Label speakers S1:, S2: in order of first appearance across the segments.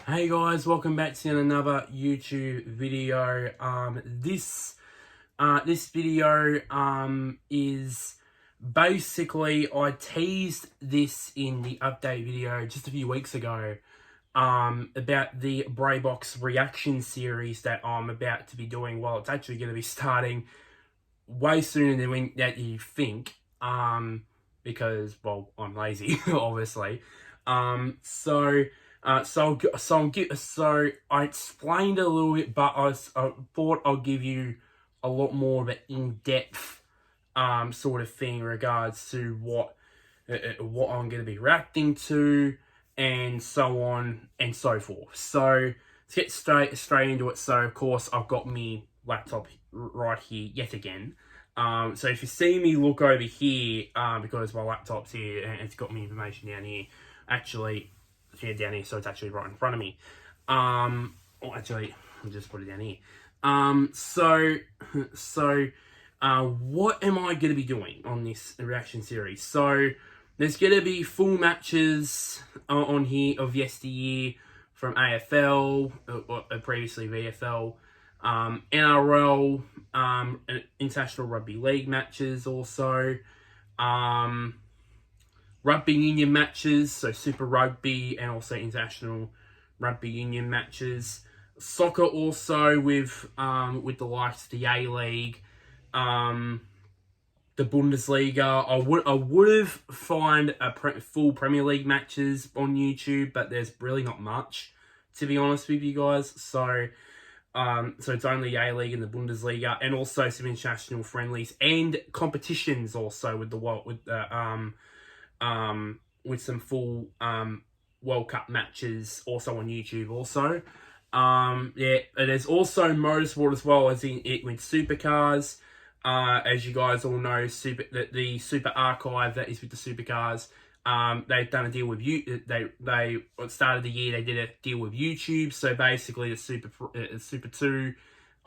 S1: Hey guys, welcome back to another YouTube video. This video is basically I teased this in the update video just a few weeks ago about the BRAYBOX reaction series that I'm about to be doing. Well, it's actually going to be starting way sooner than that you think. Because well, I'm lazy, obviously. So I explained a little bit, but I thought I'll give you a lot more of an in-depth sort of thing in regards to what I'm going to be reacting to, and so on and so forth. So let's get straight into it. So of course I've got me laptop right here yet again. So if you see me look over here, because my laptop's here and it's got me information down here, actually, yeah, down here, so it's actually right in front of me. Actually, I'll just put it down here. What am I going to be doing on this reaction series? So there's going to be full matches on here of yesteryear from AFL, previously VFL, NRL, International Rugby League matches also, Rugby Union matches, so Super Rugby and also International Rugby Union matches. Soccer also with the likes of the A-League, the Bundesliga. I would have found full Premier League matches on YouTube, but there's really not much, to be honest with you guys. So it's only the A-League and the Bundesliga, and also some international friendlies and competitions also with some full World Cup matches also on YouTube also. Yeah, there's also motorsport as well, as in it with supercars. As you guys all know, the Super Archive that is with the supercars. They've done a deal with They at the start of the year they did a deal with YouTube. So basically, the Super 2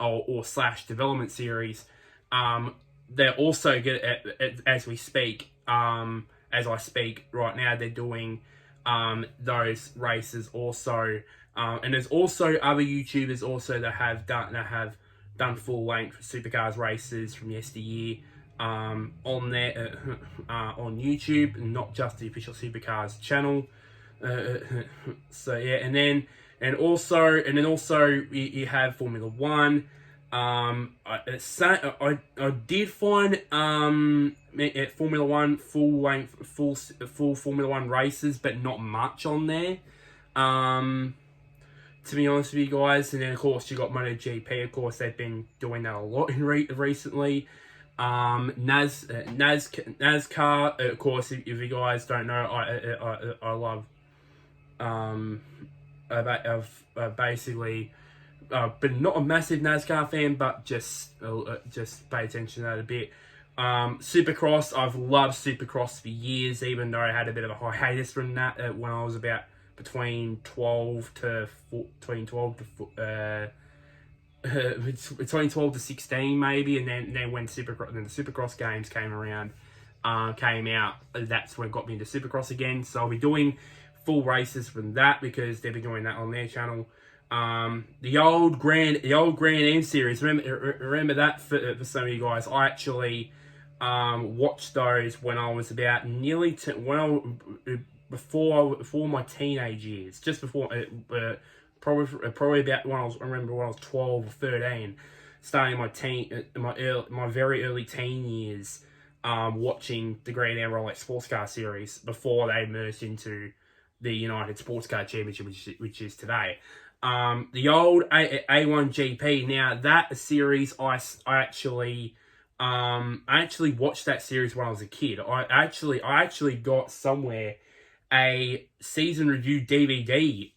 S1: or / development series. They're also good as we speak. As I speak right now, they're doing those races also. And there's also other YouTubers also that have done full length supercars races from yesteryear on there on YouTube, and not just the official supercars channel. So yeah, and then also you have Formula One. I did find at Formula One full Formula One races, but not much on there. To be honest with you guys, and then of course you got MotoGP. Of course, they've been doing that a lot in recently. NASCAR. Of course, if you guys don't know, I love basically. But not a massive NASCAR fan, but just pay attention to that a bit. Supercross, I've loved Supercross for years, even though I had a bit of a hiatus from that when I was about between 12 to 16 maybe, and then when the Supercross games came out, that's when it got me into Supercross again. So I'll be doing full races from that because they've been doing that on their channel. The old Grand Am series, remember that for some of you guys. I actually watched those when I was about before my teenage years, just before probably about when I was 12 or 13, starting my very early teen years, watching the Grand Am Rolex Sports Car Series before they merged into the United Sports Car Championship, which is today. The old A1GP. Now that series, I actually watched that series when I was a kid. I actually got somewhere a season review DVD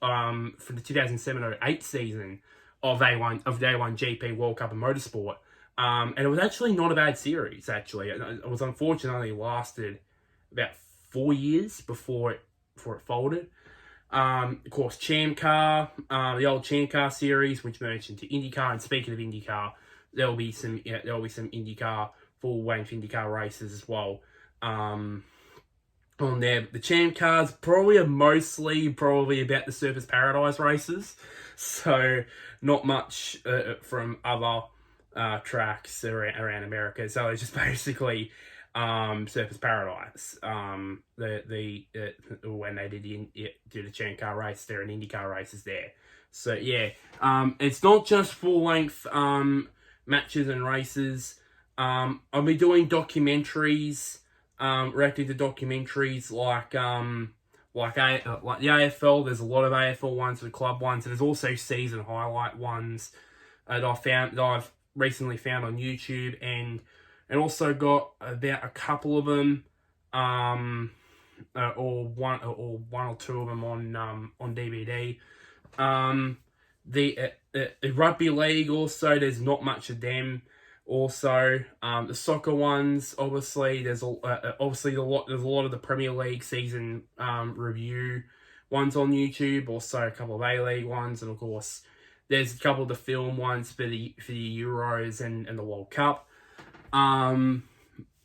S1: for the 2007-08 season of the A1GP World Cup of Motorsport. And it was actually not a bad series. Actually, it was unfortunately lasted about 4 years before it folded. Of course, Champ Car, the old Champ Car series, which merged into IndyCar. And speaking of IndyCar, there'll be some IndyCar full length IndyCar races as well. on there. The champ cars probably are mostly about the Surfers Paradise races, so not much from other tracks around America. So it's just basically Surfers Paradise. When they did the champ car race there and IndyCar races there. So yeah, it's not just full length matches and races. I'll be doing documentaries. Reacting to documentaries like the AFL. There's a lot of AFL ones, the club ones, and there's also season highlight ones that I've recently found on YouTube, and also got about a couple of them, or one or two of them on DVD. The rugby league also, there's not much of them. Also, the soccer ones, obviously, there's a lot of the Premier League season review ones on YouTube. Also, a couple of A-League ones, and of course, there's a couple of the film ones for the Euros and the World Cup. And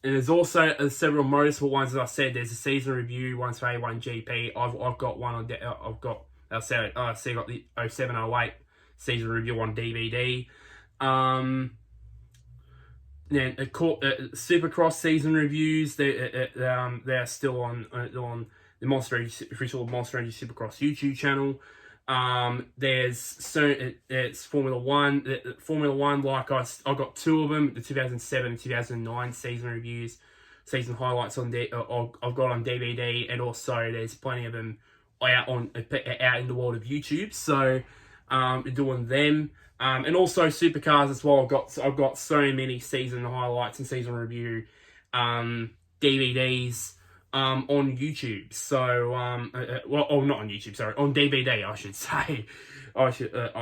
S1: there's also several motorsport ones. As I said, there's a season review ones for A1GP. I've got one on. I've got the 07/08 season review on DVD. Yeah, Supercross season reviews. They're still on the official Monster Energy Supercross YouTube channel. It's Formula One. Formula One, like I got two of them, the 2007 and 2009 season reviews, season highlights on I've got on DVD, and also there's plenty of them out in the world of YouTube. So doing them. And also supercars as well. I've got so many season highlights and season review DVDs on YouTube. So not on YouTube, sorry, on DVD I should say. I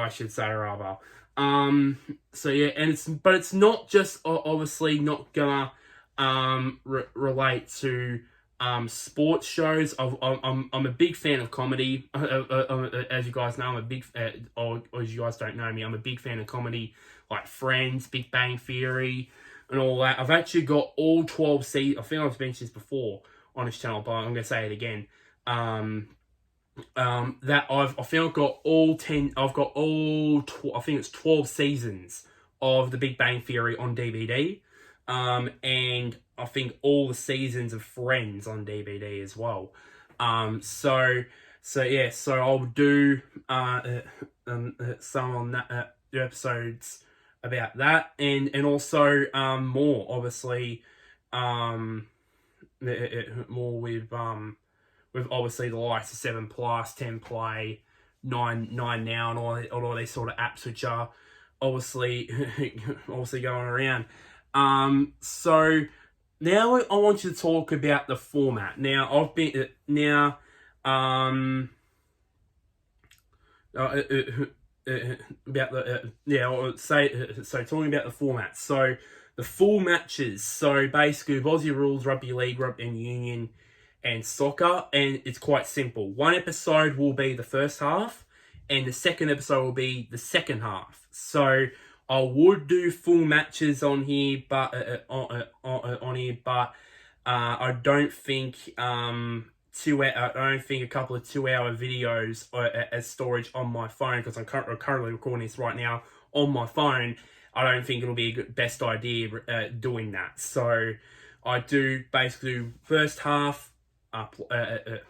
S1: should say rather. So yeah, and it's not just obviously not gonna relate to sports shows. I'm a big fan of comedy. As you guys know, I'm a big or as you guys don't know me, I'm a big fan of comedy, like Friends, Big Bang Theory, and all that. I've actually got all 12 seasons. I think I've mentioned this before on this channel, but I'm gonna say it again. That I think I've got all 10. I've got all. I think it's 12 seasons of The Big Bang Theory on DVD. And I think all the seasons of Friends on DVD as well. So I'll do some on that episodes about that, and also more obviously more with obviously the likes of 7 Plus, 10 Play, 9 Now, and all these sort of apps which are obviously going around. So now I want you to talk about the format. Now I've been about the so talking about the format. So the full matches. So basically, Aussie rules, rugby league, rugby and union, and soccer, and it's quite simple. One episode will be the first half, and the second episode will be the second half. So I would do full matches on here, but I don't think I don't think a couple of 2-hour videos as storage on my phone, because I'm currently recording this right now on my phone. I don't think it'll be a best idea doing that. So I do basically first half upload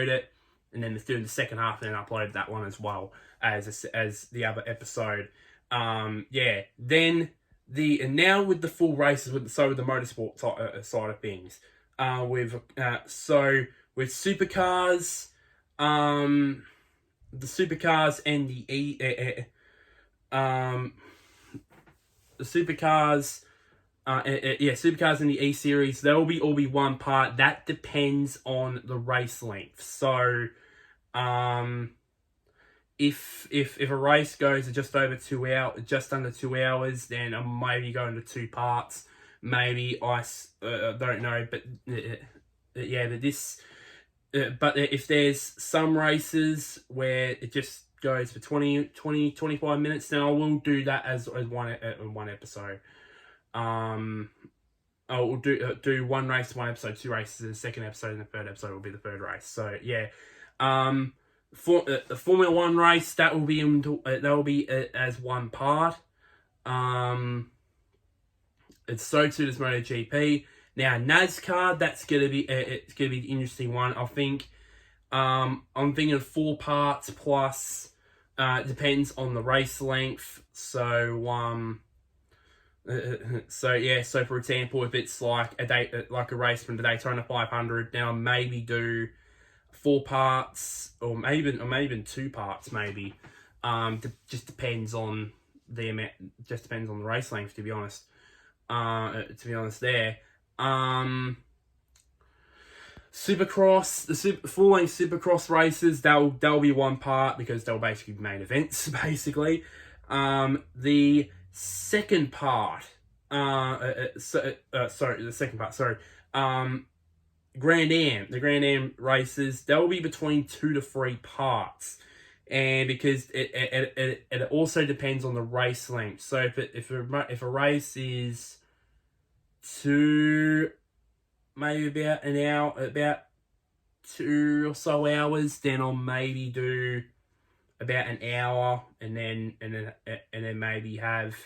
S1: it, and then doing the second half, and then upload that one as well as the other episode. Then now with the full races, with the motorsport side of things, with supercars, the supercars and the supercars. Supercars in the E series, they'll all be one part. That depends on the race length. So, if a race goes just under 2 hours, then I maybe go into 2 parts. Maybe I don't know, but but if there's some races where it just goes for 25 minutes, then I will do that as one episode. we'll do one race, one episode, two races in the second episode, and the third episode will be the third race. So yeah, for the Formula One race that will be as one part. It's so too does MotoGP. Now NASCAR, that's gonna be it's gonna be the interesting one. I think. I'm thinking 4 parts plus. Depends on the race length. So so for example, if it's like a race from the Daytona 500, now maybe do 4 parts, or maybe even 2 parts, maybe. Just depends on the amount. Just depends on the race length, to be honest. There. Supercross, the full length Supercross races, they'll be one part because they'll basically be main events, basically. The second part, the Grand Am races, they'll be between 2 to 3 parts, and because it also depends on the race length. So if a race is maybe about an hour, about 2 or so hours, then I'll maybe do about an hour, and then maybe have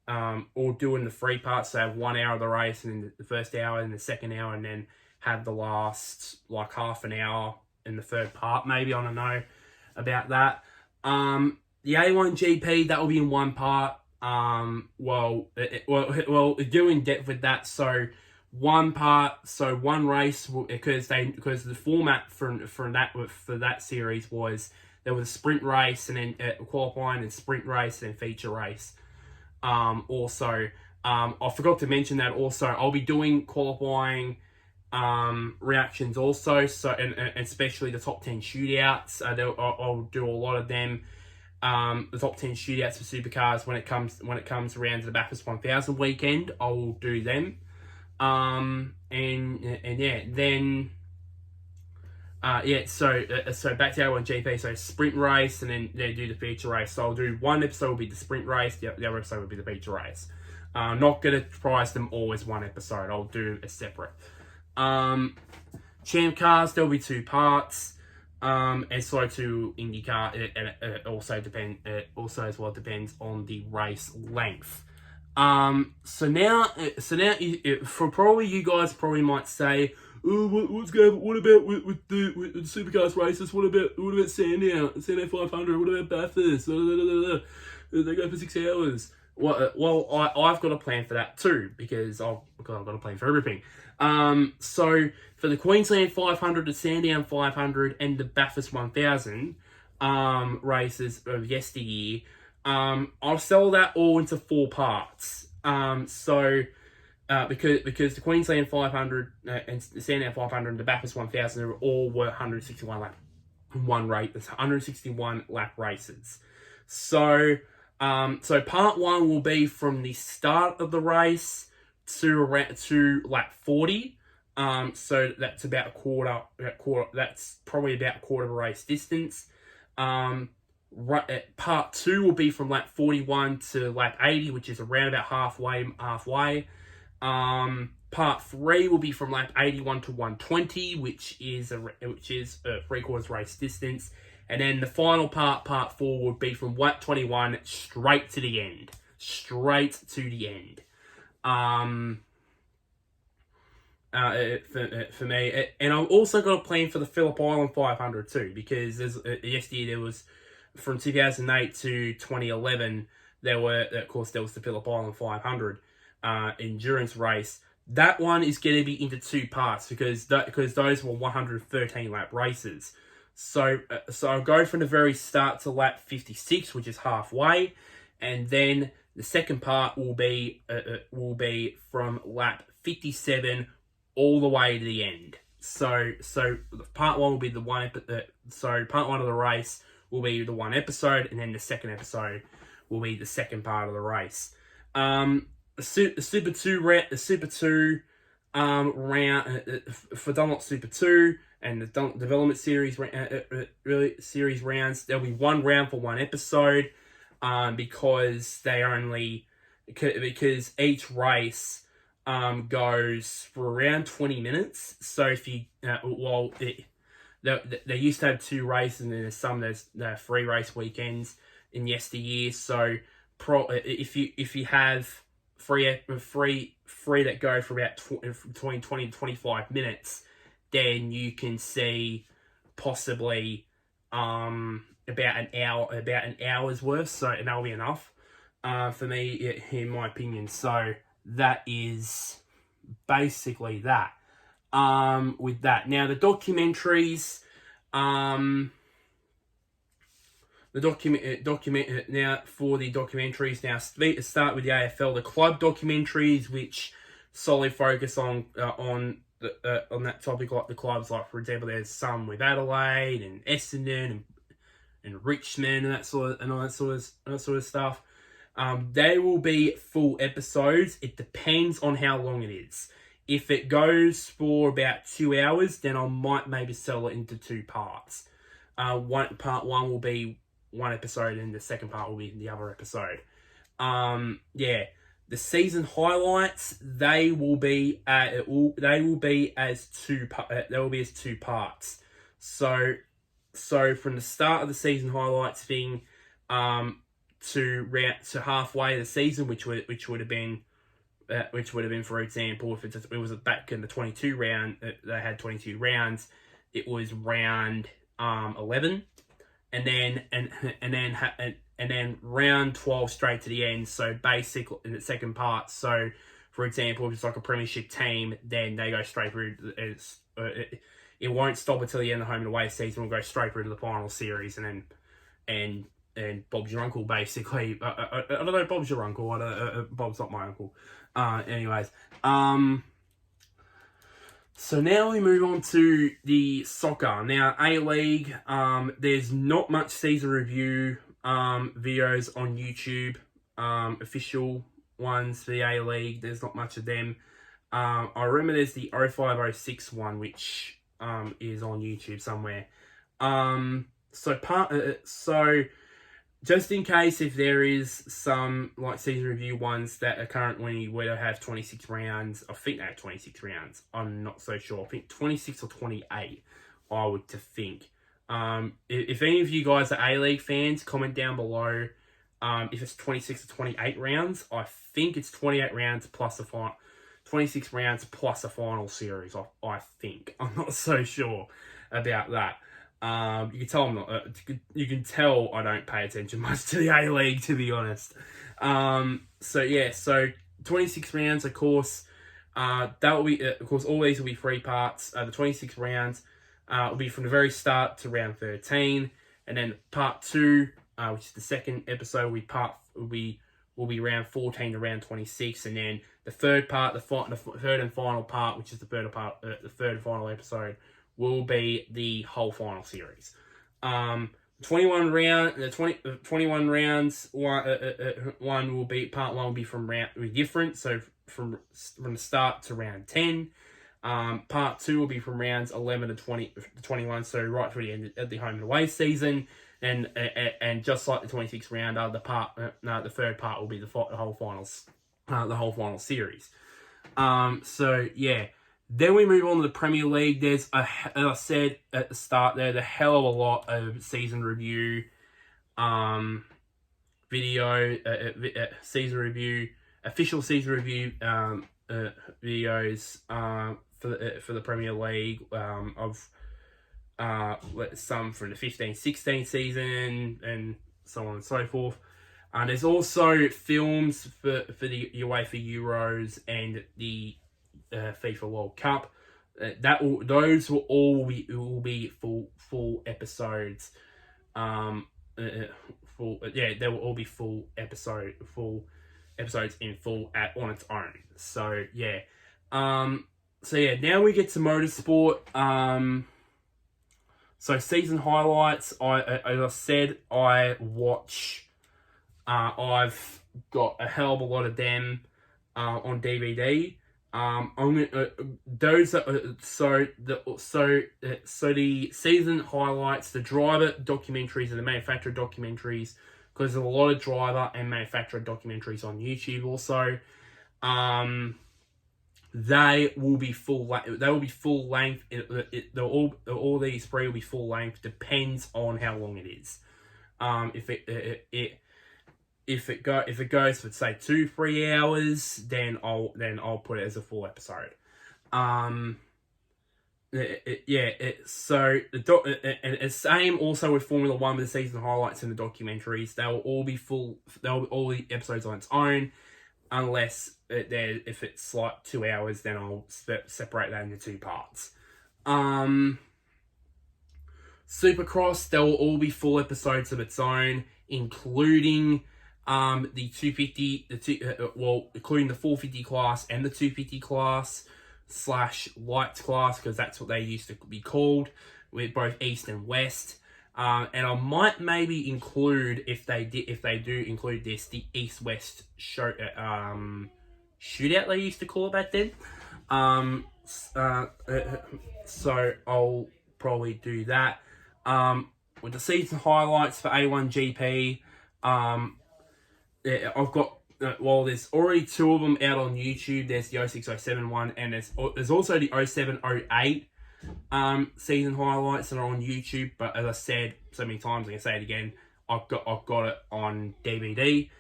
S1: or doing the 3 parts, so have 1 hour of the race, and then the first hour and the second hour, and then have the last like half an hour in the third part. Maybe, I don't know about that. The A1GP, that will be in one part. Go in depth with that. So one part, so one race, because the format for that series was there was a sprint race, and then qualifying, and sprint race, and feature race. I forgot to mention that also I'll be doing qualifying reactions also, so and especially the top 10 shootouts. I'll do a lot of them. The top 10 shootouts for supercars when it comes around to the Bathurst 1000 weekend, I'll do them. So back to A1GP, so sprint race, and then they do the feature race. So I'll do one episode will be the sprint race, the other episode will be the feature race. Not gonna price them all as one episode. I'll do a separate. Champ cars, there'll be 2 parts. And so to IndyCar, it also as well depends on the race length. So now, for probably you guys probably might say, oh, what about with the supercars races? What about Sandown 500? What about Bathurst? They go for 6 hours. Well, I've got a plan for that too, because I've got a plan for everything. So for the Queensland 500, the Sandown 500, and the Bathurst 1000 races of yesteryear, I'll sell that all into 4 parts. Because the Queensland 500 and the Sandown 500 and the Bathurst 1000 all were 161 lap rate. It's 161 lap races. So part 1 will be from the start of the race to lap 40. So that's about a quarter. That's probably about a quarter of a race distance. Part 2 will be from lap 41 to lap 80, which is around about halfway. Part 3 will be from lap 81 to 120, which is a 3/4 race distance. And then the final part 4, would be from lap 21 straight to the end. For me, and I've also got a plan for the Phillip Island 500 too, because yesterday there was, from 2008 to 2011, there was the Phillip Island 500 endurance race. That one is going to be into 2 parts because those were 113 lap races. So I'll go from the very start to lap 56, which is halfway, and then the second part will be from lap 57 all the way to the end. So part 1 will be the one. So part 1 of the race will be the 1 episode, and then the second episode will be the second part of the race. The Super 2 round for Dunlop Super 2 and the Development Series series rounds. There'll be 1 round for 1 episode, because each race goes for around 20 minutes. So if you, they used to have 2 races, and then there's 3 race weekends in yesteryear. So if you have three that go for about between 20 to 25 minutes, then you can see possibly about an hour's worth. So, and that'll be enough for me, in my opinion. So that is basically that. With that, now the documentaries, now for the documentaries, now start with the AFL, the club documentaries, which solely focus on that topic, like the clubs, like for example, there's some with Adelaide and Essendon and Richmond and all that sort of stuff. They will be full episodes. It depends on how long it is. If it goes for about 2 hours, then I might maybe sell it into 2 parts. Part 1 will be 1 episode, and the second part will be the other episode. The season highlights, they will be as 2 parts. So from the start of the season highlights thing, to halfway the season, which would have been, for example, if it was back in the 22 round, they had 22 rounds. It was round 11, and then round 12 straight to the end. So basically, in the second part. So, for example, if it's like a premiership team, then they go straight through. It won't stop until the end of the home and away season. We'll go straight through to the final series, and Bob's your uncle, basically. I don't know, Bob's your uncle. Bob's not my uncle. Anyways, so now we move on to the soccer. Now, A-League, there's not much season review videos on YouTube. Official ones for the A-League, there's not much of them. I remember there's the 05-06 one, which is on YouTube somewhere. So just in case if there is some like season review ones that are currently where they have 26 rounds, I think they have 26 rounds. I'm not so sure. I think 26 or 28, I would to think. If any of you guys are A-League fans, comment down below if it's 26 or 28 rounds. I think it's 28 rounds plus a final, 26 rounds plus a final series, I think. I'm not so sure about that. You can tell you can tell I don't pay attention much to the A-League, to be honest. So 26 rounds, of course. That will be, of course, all these will be 3 parts. The 26 rounds will be from the very start to round 13, and then part 2, which is the second episode, will be round 14 to round 26, and then the third part, the third and final part, which is the third and final episode, will be the whole final series. 21 rounds. One will be part 1 will be different. So from the start to round 10. Part 2 will be from rounds 11 to 21. So right through the end of the home and away season. And just like the 26 rounder, the third part will be the whole final series. So yeah. Then we move on to the Premier League. There's, as I said at the start there, a hell of a lot of season review, official season review videos for the Premier League of some from the 15-16 season and so on and so forth. There's also films for the UEFA Euros and the FIFA World Cup. Those will all be full episodes. They will all be full episodes in full on its own. So yeah. Now we get to motorsport. So season highlights. As I said, I watch. I've got a hell of a lot of them on DVD. The season highlights, the driver documentaries and the manufacturer documentaries, because there's a lot of driver and manufacturer documentaries on YouTube also. they will be full. They will be full length. All these three will be full length. Depends on how long it is. If it goes for say 2-3 hours, then I'll put it as a full episode. So and it's same also with Formula One with the season highlights and the documentaries. They will all be full. They'll be all the episodes on its own, unless if it's like 2 hours, then I'll separate that into 2 parts. Supercross, they will all be full episodes of its own, including the 250, including the 450 class and the 250 class / lights class, because that's what they used to be called, with both East and West. And I might maybe include, if they do include this, the East-West shootout they used to call it back then. So I'll probably do that. With the season highlights for A1GP, I've got, there's already 2 of them out on YouTube. There's the 06-07 one, and there's also the 07-08 season highlights that are on YouTube. But as I said so many times, I'm gonna say it again, I've got it on DVD.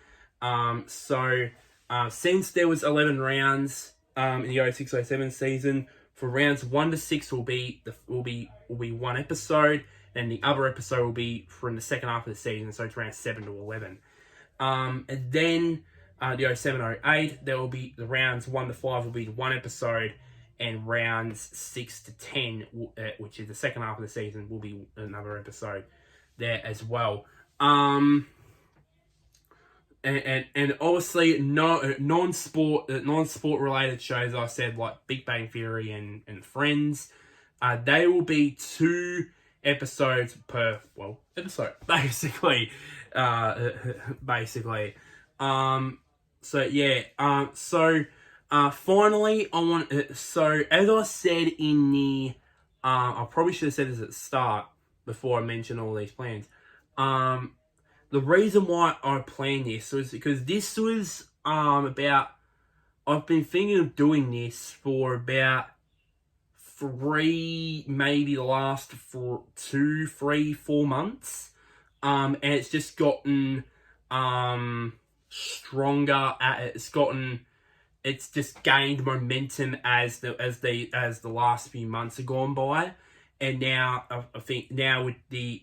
S1: Since there was 11 rounds in the 06-07 season, for rounds 1 to 6 will be 1 episode, and the other episode will be from the second half of the season, so it's rounds 7 to 11. And then the 07-08, there will be the rounds 1 to 5 will be 1 episode, and rounds 6 to 10, which is the second half of the season, will be another episode there as well. And obviously non-sport related shows, I said, like Big Bang Theory and Friends, they will be 2 episodes per episode, basically. Finally, I want. So as I said in the, I probably should have said this at the start before I mentioned all these plans. The reason why I planned this was because this was about. I've been thinking of doing this for about 3, maybe the last 2, 3, 4 months. And it's just gotten stronger. It's just gained momentum as the last few months have gone by, and now I think with the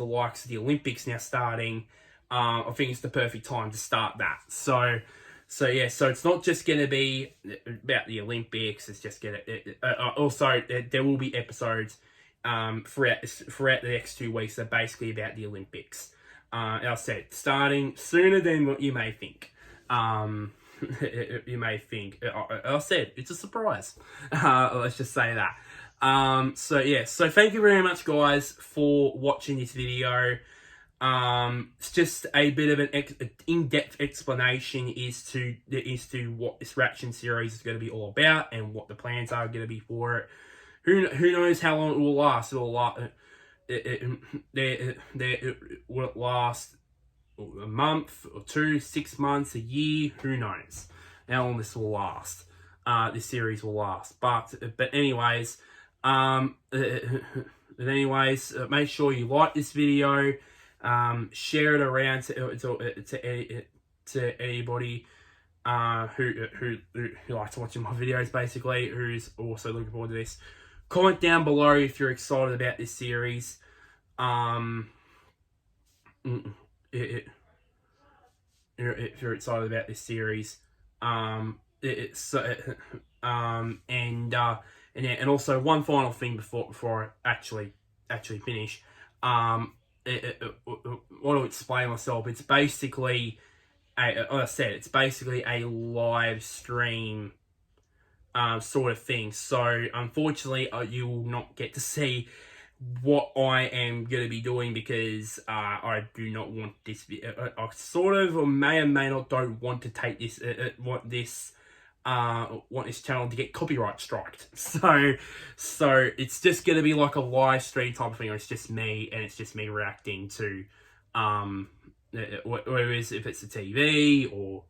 S1: likes of the Olympics now starting, I think it's the perfect time to start that. So it's not just going to be about the Olympics. It's just going to also there will be episodes throughout the next 2 weeks that are basically about the Olympics. As I said, starting sooner than what you may think. You may think. I said it's a surprise. Let's just say that. So thank you very much, guys, for watching this video. It's just a bit of an in-depth explanation as to what this reaction series is going to be all about and what the plans are going to be for it. Who knows how long it will last? It will last a month or 2, 6 months, a year. Who knows how long this will last? This series will last. But anyways, make sure you like this video. Share it around to anybody who likes watching my videos, basically, who's also looking forward to this. Comment down below if you're excited about this series. If you're excited about this series, and also one final thing before I actually finish. Want to explain myself. It's basically, like I said, it's basically a live stream sort of thing. So unfortunately, you will not get to see what I am going to be doing because I do not want this. I sort of, or may or may not, don't want to take this. Want this channel to get copyright striked. So it's just going to be like a live stream type of thing. Or it's just me, and it's just me reacting to whether if it's a TV or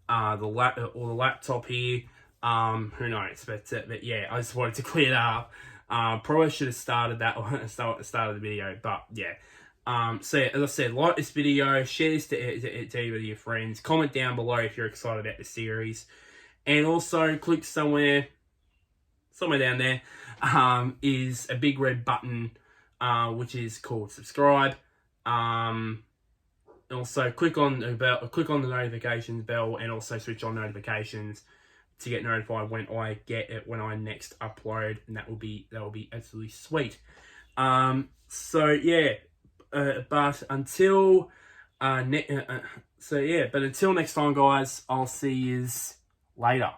S1: the laptop here. Who knows? But yeah, I just wanted to clear that up. Probably should have started that at the start of the video, but yeah. So yeah, as I said, like this video, share this to with your friends, comment down below if you're excited about the series, and also click somewhere down there is a big red button which is called subscribe. Also click on the bell, click on the notifications bell, and also switch on notifications to get notified when I next upload, and that will be absolutely sweet. So yeah, but until until next time, guys, I'll see you later.